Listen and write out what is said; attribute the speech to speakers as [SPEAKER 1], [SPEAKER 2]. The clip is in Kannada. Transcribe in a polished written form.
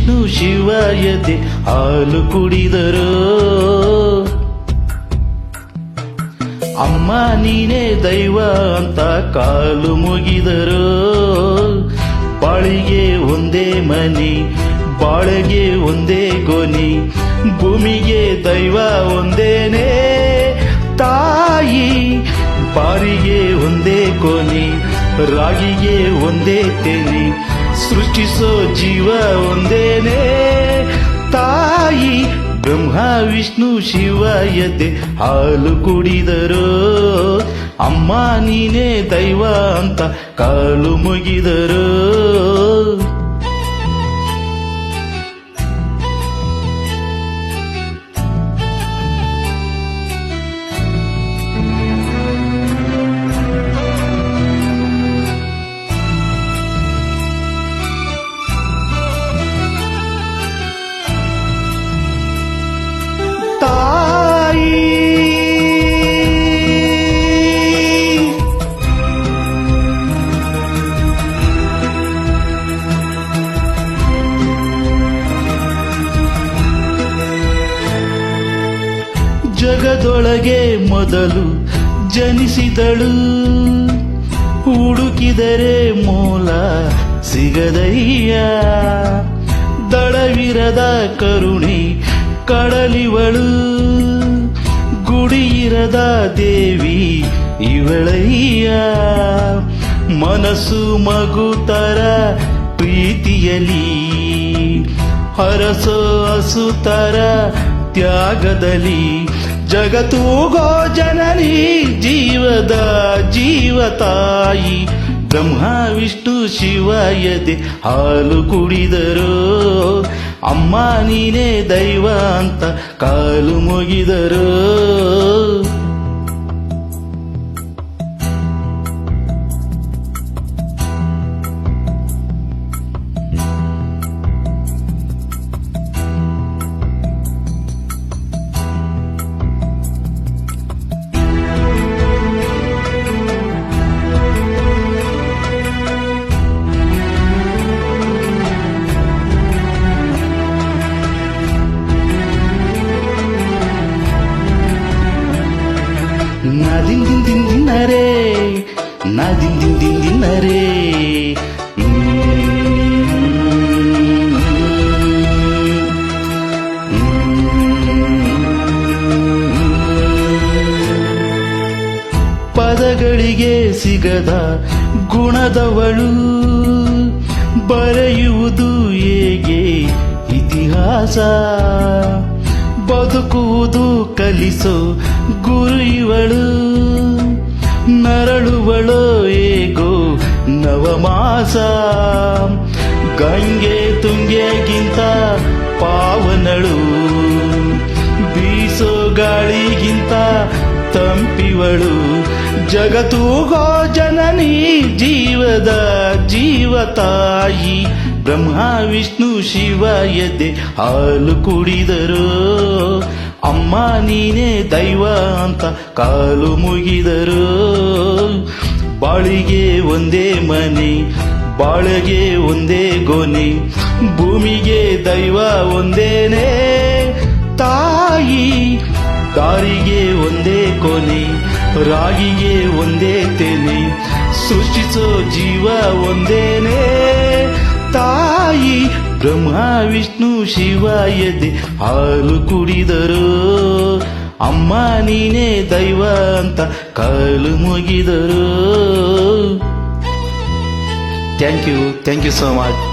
[SPEAKER 1] ವಿಷ್ಣು ಶಿವ ಎದೆ ಹಾಲು ಕುಡಿದರು. ಅಮ್ಮ ನೀನೇ ದೈವ ಅಂತ ಕಾಲು ಮುಗಿದರು. ಬಾಳಿಗೆ ಒಂದೇ ಮನೆ, ಬಾಳೆಗೆ ಒಂದೇ ಗೊನೆ, ಭೂಮಿಗೆ ದೈವ ಒಂದೇನೆ ತಾಯಿ. ಬಾರಿಗೆ ಒಂದೇ ಕೊನೆ, ರಾಗಿಗೆ ಒಂದೇ ತೆನೆ, ಸೃಷ್ಟಿಸೋ ಜೀವ ಒಂದೇನೆ ತಾಯಿ. ಬ್ರಹ್ಮ ವಿಷ್ಣು ಶಿವ ಎದೆ ಹಾಲು ಕುಡಿದರು. ಅಮ್ಮ ನೀನೇ ದೈವ ಅಂತ ಕಾಲು ಮುಗಿದರು. ತಾಯಿ ಜಗದೊಳಗೆ ಮೊದಲು ಜನಿಸಿದಳು, ಹುಡುಕಿದರೆ ಮೂಲ ಸಿಗದಯ್ಯ. ದಳವಿರದ ಕರುಣೆ ಕಡಲಿವಳು, ಗುಡಿಯಿರದ ದೇವಿ ಇವಳಯ್ಯ. ಮನಸ್ಸು ಮಗುತರ ಪ್ರೀತಿಯಲಿ, ಹರಸೋ ಹಸುತರ ತ್ಯಾಗದಲ್ಲಿ. ಜಗತ್ತೂಗೋ ಜನನಿ ಜೀವದ ಜೀವ ತಾಯಿ. ಬ್ರಹ್ಮ ವಿಷ್ಣು ಶಿವ ಎದೆ ಹಾಲು ಕುಡಿದರು. ಅಮ್ಮ ನೀನೇ ದೈವ ಅಂತ ಕಾಲು ಮುಗಿದರು. ನಾ ದಿನ್ ದಿನ್ ದಿನ್ ದಿನ್ನರೇ, ನಾ ದಿನ್ ದಿನ್ ದಿನ್ ದಿನ್ನರೇ. ಪದಗಳಿಗೆ ಸಿಗದ ಗುಣದವಳು, ಬರೆಯುವುದು ಹೇಗೆ ಇತಿಹಾಸ. ಬದುಕುವುದು ಕಲಿಸೋ ಗುರು ಇವಳು, ನರಳುವಳೋ ಹೇಗೋ ನವಮಾಸ. ಗಂಗೆ ತುಂಗೆಗಿಂತ ಪಾವನಳು, ಬೀಸೋ ಗಾಳಿಗಿಂತ ತಂಪಿವಳು. ಜಗತ್ತೂಗೋ ಜನನಿ ಜೀವದ ಜೀವ ತಾಯಿ. ಬ್ರಹ್ಮ ವಿಷ್ಣು ಶಿವ ಎದೆ ಹಾಲು ಕುಡಿದರು. ಅಮ್ಮ ನೀನೇ ದೈವ ಅಂತ ಕಾಲು ಮುಗಿದರು. ಬಾಳಿಗೆ ಒಂದೇ ಮನೆ, ಬಾಳೆಗೆ ಒಂದೇ ಗೊನೆ, ಭೂಮಿಗೆ ದೈವ ಒಂದೇನೆ ತಾಯಿ. ದಾರಿಗೆ ಒಂದೇ ಕೊನೆ, ರಾಗಿಗೆ ಒಂದೇ ತೆನೆ, ಸೃಷ್ಟಿಸೋ ಜೀವ ಒಂದೇನೆ ತಾಯಿ. ಬ್ರಹ್ಮ ವಿಷ್ಣು ಶಿವ ಎದೆ ಹಾಲು ಕುಡಿದರು. ಅಮ್ಮ ನೀನೇ ದೈವ ಅಂತ ಕಾಲು ಮುಗಿದರು. Thank you so much.